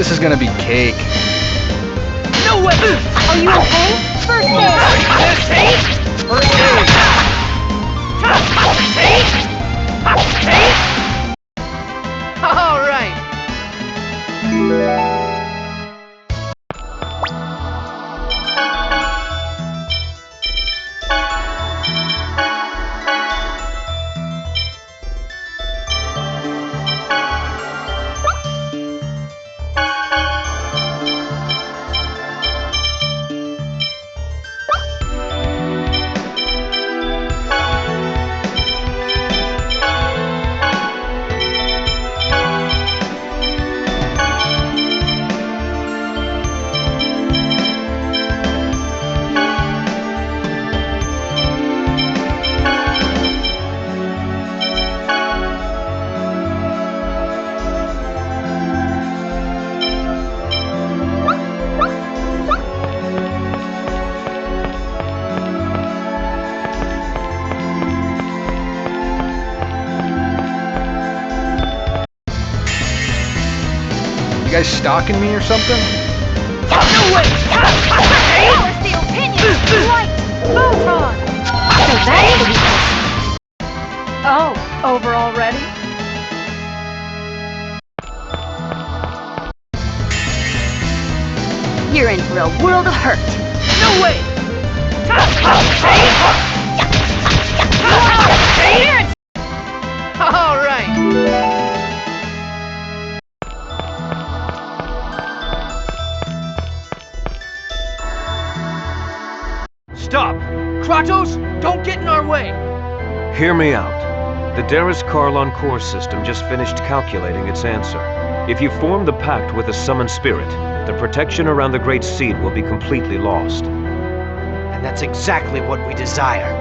This is gonna be cake. No way! Are you okay? First aid! First aid! First aid! All right! You guys stalking me or something? No way! Force the opinion! Right! Photon! So that's the weakness. Oh, over already? You're in for a world of hurt. No way! All right! Stop! Kratos, don't get in our way! Hear me out. The Kharlan core system just finished calculating its answer. If you form the pact with the summoned spirit, the protection around the Great Seed will be completely lost. And that's exactly what we desire.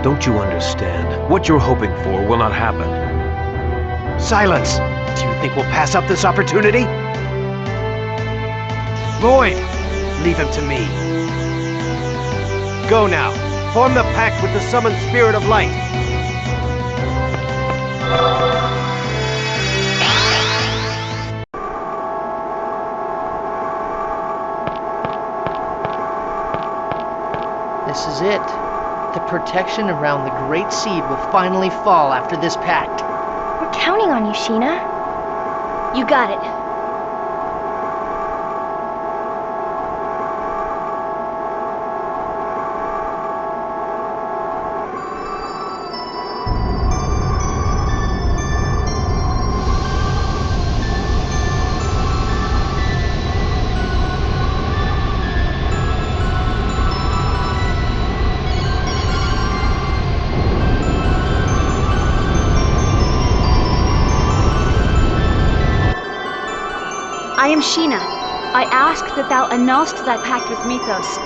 Don't you understand? What you're hoping for will not happen. Silence! Do you think we'll pass up this opportunity? Lloyd, leave him to me. Go now. Form the pact with the summoned spirit of light. This is it. The protection around the Great Seed will finally fall after this pact. We're counting on you, Sheena. You got it. I am Sheena. I ask that thou annulst that pact with Mythos.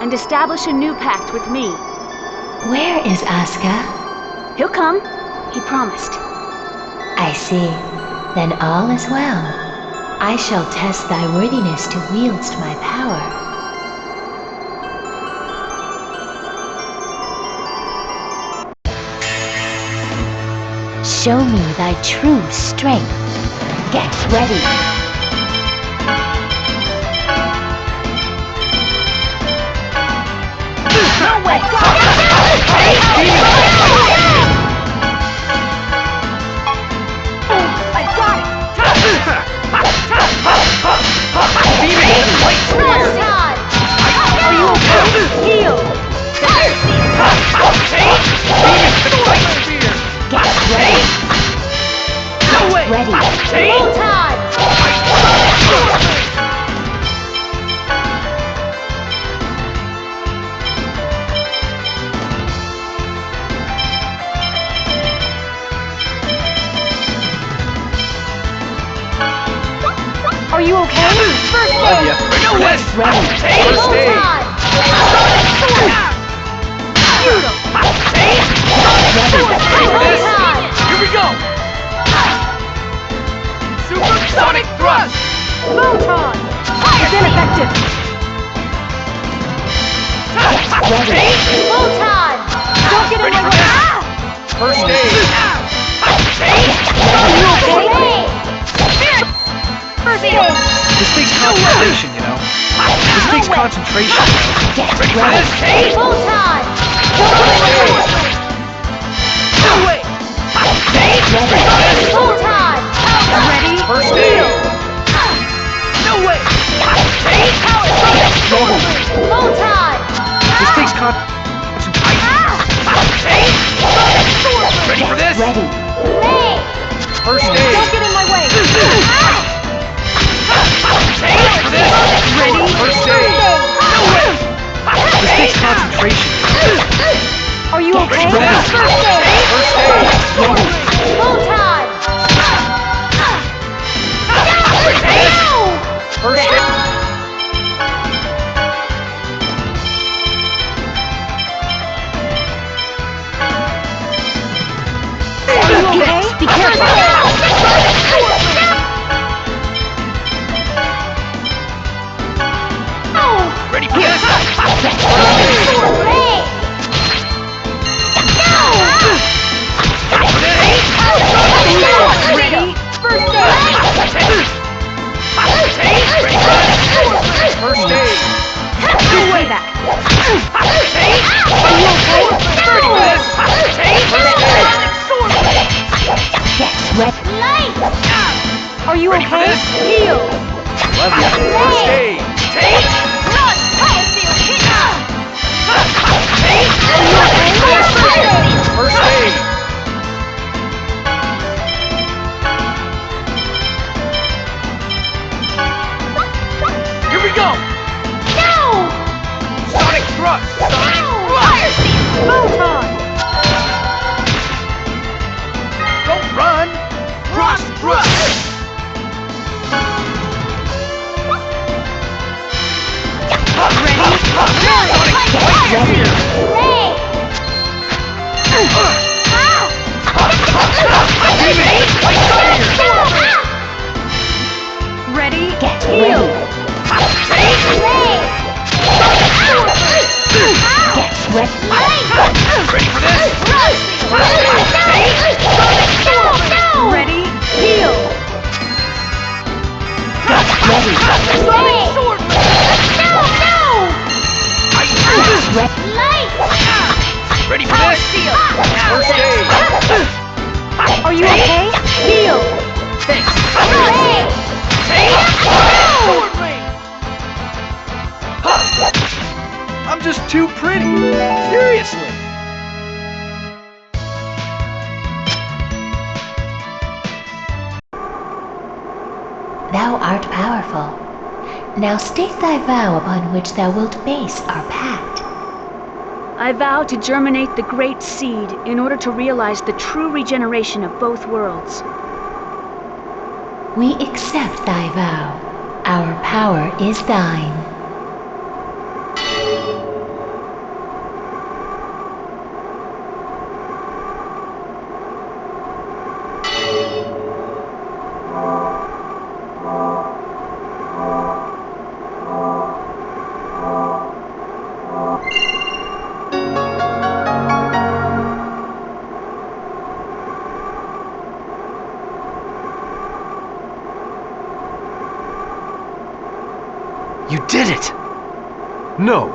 And establish a new pact with me. Where is Asuka? He'll come. He promised. I see. Then all is well. I shall test thy worthiness to wield my power. Show me thy true strength. Get ready. No way! I got it! Are you okay? Heal! Get ready. No way! Ready. Full time! Are you okay? First aid! No way! Ready. First Full aid! time! This. Here we go! Supersonic thrust! Photon! It's ineffective! Ready. Full time! First aid! This takes concentration, you know? This takes concentration, you know? Get ready. Full time! No way! Full time! Ready? First aid! No way! Full time! This takes concentration. Ready for this? Ready. Hey! First aid! Don't get in my way! Ready for this? Ready? First aid! No way! This takes concentration. Are you okay? Ready for this? First aid! First aid! Full time! First aid! Are you okay? Be careful! Ready for this? Hey! Ready? First aid! First aid! No way back! Are you okay? Ready for this? First aid! Get ready. Light! Are you Ready for okay? this? Heal! Love ya. First aid! Run! Power field! Hit! First aid! Here we go! No! Sonic thrust! Sonic Fire seal! Photon! Don't run! Cross thrust! Ready? Ready! Hey! Ready? Get Heal! ready. Hey! Get ready. Ready for this? Ready? Heal! Ready. Ready for this? First aid! Are you okay? Heal! Thanks! Sword ring! I'm just too pretty! Seriously! Thou art powerful. Now state thy vow upon which thou wilt base our pact. I vow to germinate the great seed in order to realize the true regeneration of both worlds. We accept thy vow. Our power is thine. You did it! No.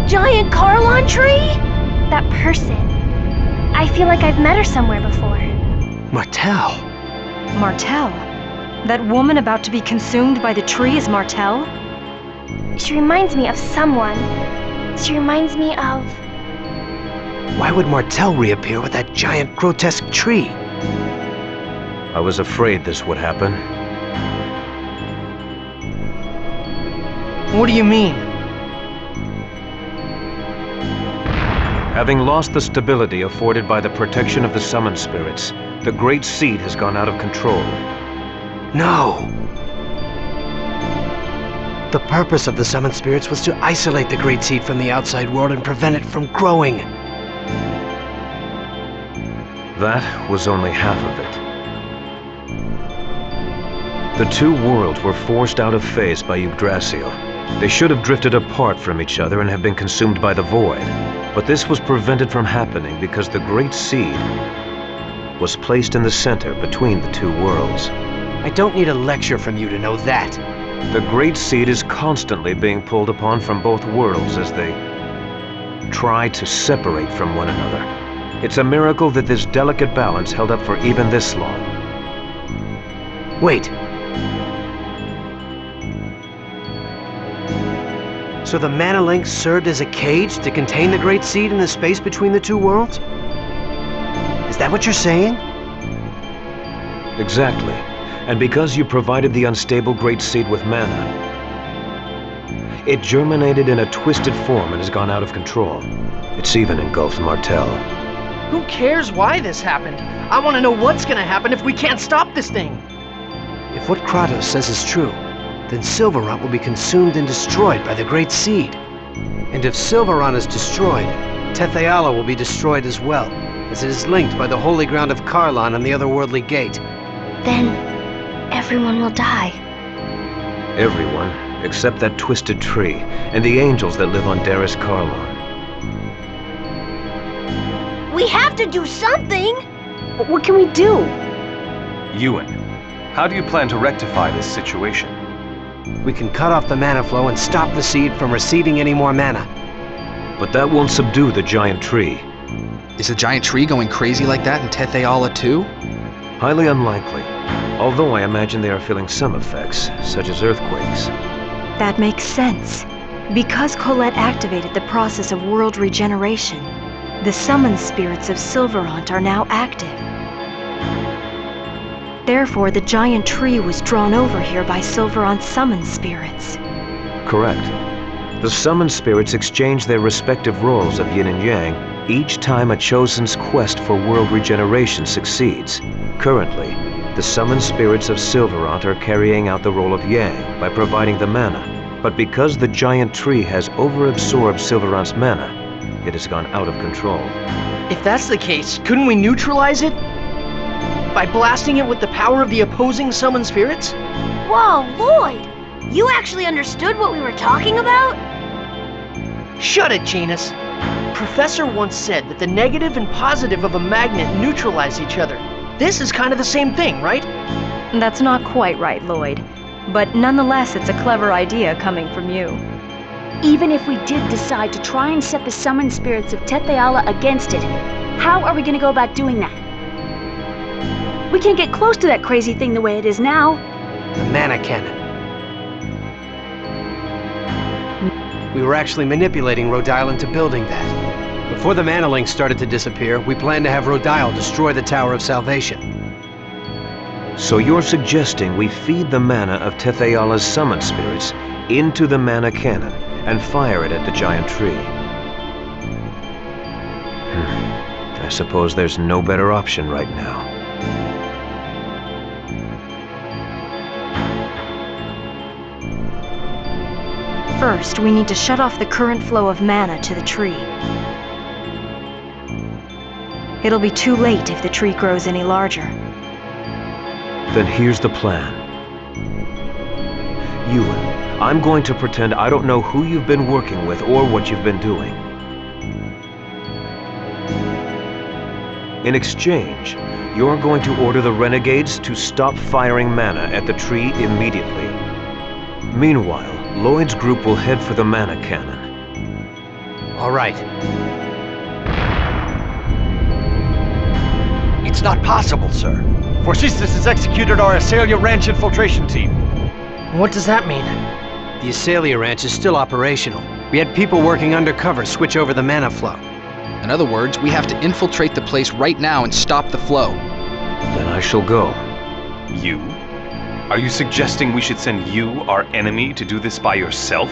giant Kharlan tree? That person. I feel like I've met her somewhere before. Martel. Martel? That woman about to be consumed by the tree is Martel? She reminds me of someone. She reminds me of... Why would Martel reappear with that giant, grotesque tree? I was afraid this would happen. What do you mean? Having lost the stability afforded by the protection of the summoned spirits, the Great Seed has gone out of control. No! The purpose of the summoned spirits was to isolate the Great Seed from the outside world and prevent it from growing. That was only half of it. The two worlds were forced out of phase by Yggdrasil. They should have drifted apart from each other and have been consumed by the void. But this was prevented from happening because the Great Seed was placed in the center between the two worlds. I don't need a lecture from you to know that. The Great Seed is constantly being pulled upon from both worlds as they try to separate from one another. It's a miracle that this delicate balance held up for even this long. Wait. So the mana link served as a cage to contain the Great Seed in the space between the two worlds? Is that what you're saying? Exactly. And because you provided the unstable Great Seed with mana, it germinated in a twisted form and has gone out of control. It's even engulfed Martel. Who cares why this happened? I want to know what's gonna happen if we can't stop this thing. If what Kratos says is true, then Silverant will be consumed and destroyed by the Great Seed. And if Silverant is destroyed, Tetheala will be destroyed as well, as it is linked by the holy ground of Kharlan and the otherworldly gate. Then everyone will die. Everyone, except that twisted tree, and the angels that live on Daris Kharlan. We have to do something! What can we do? Ewan, how do you plan to rectify this situation? We can cut off the mana flow and stop the seed from receiving any more mana. But that won't subdue the giant tree. Is the giant tree going crazy like that in Tetheala too? Highly unlikely, although I imagine they are feeling some effects, such as earthquakes. That makes sense. Because Colette activated the process of world regeneration, the summoned spirits of Silverant are now active. Therefore, the giant tree was drawn over here by Silverant's summoned spirits. Correct. The summoned spirits exchange their respective roles of yin and yang each time a chosen's quest for world regeneration succeeds. Currently, the summoned spirits of Silverant are carrying out the role of Yang by providing the mana. But because the giant tree has overabsorbed Silverant's mana, it has gone out of control. If that's the case, couldn't we neutralize it? By blasting it with the power of the opposing summoned spirits? Whoa, Lloyd! You actually understood what we were talking about? Shut it, Janus. Professor once said that the negative and positive of a magnet neutralize each other. This is kind of the same thing, right? That's not quite right, Lloyd. But nonetheless, it's a clever idea coming from you. Even if we did decide to try and set the summoned spirits of Tetheala against it, how are we going to go about doing that? We can't get close to that crazy thing the way it is now. The mana cannon. We were actually manipulating Rodile into building that. Before the mana link started to disappear, we planned to have Rodile destroy the Tower of Salvation. So you're suggesting we feed the mana of Tetheala's summoned spirits into the mana cannon and fire it at the giant tree. I suppose there's no better option right now. First, we need to shut off the current flow of mana to the tree. It'll be too late if the tree grows any larger. Then here's the plan. Ewan, I'm going to pretend I don't know who you've been working with or what you've been doing. In exchange, you're going to order the renegades to stop firing mana at the tree immediately. Meanwhile, Lloyd's group will head for the mana cannon. All right. It's not possible, sir. Forcistas has executed our Asalia Ranch infiltration team. What does that mean? The Asalia Ranch is still operational. We had people working undercover switch over the mana flow. In other words, we have to infiltrate the place right now and stop the flow. Then I shall go. You? Are you suggesting we should send you, our enemy, to do this by yourself?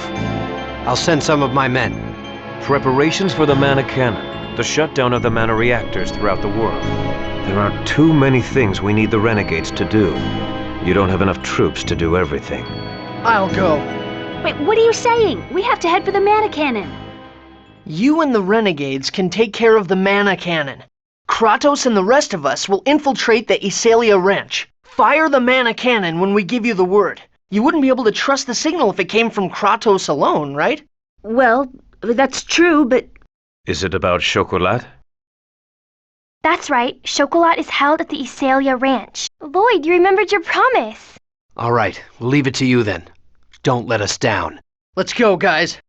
I'll send some of my men. Preparations for the mana cannon, the shutdown of the mana reactors throughout the world. There are too many things we need the renegades to do. You don't have enough troops to do everything. I'll go. Wait, what are you saying? We have to head for the mana cannon. You and the renegades can take care of the mana cannon. Kratos and the rest of us will infiltrate the Asalia Ranch. Fire the mana cannon when we give you the word. You wouldn't be able to trust the signal if it came from Kratos alone, right? Well, that's true, but... Is it about Chocolat? That's right. Chocolat is held at the Asalia Ranch. Lloyd, you remembered your promise. All right, we'll leave it to you then. Don't let us down. Let's go, guys.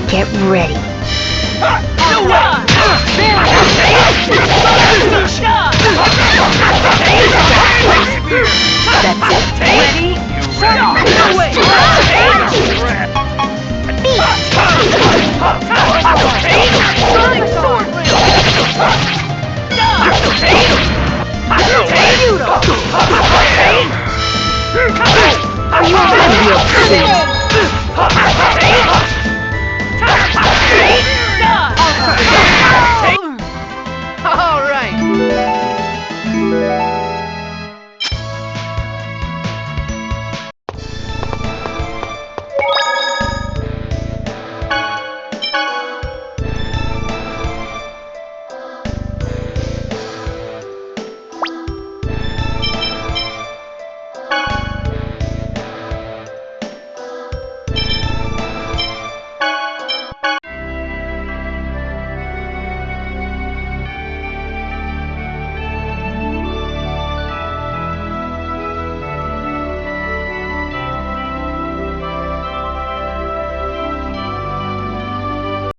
Get ready. That's it. Ready?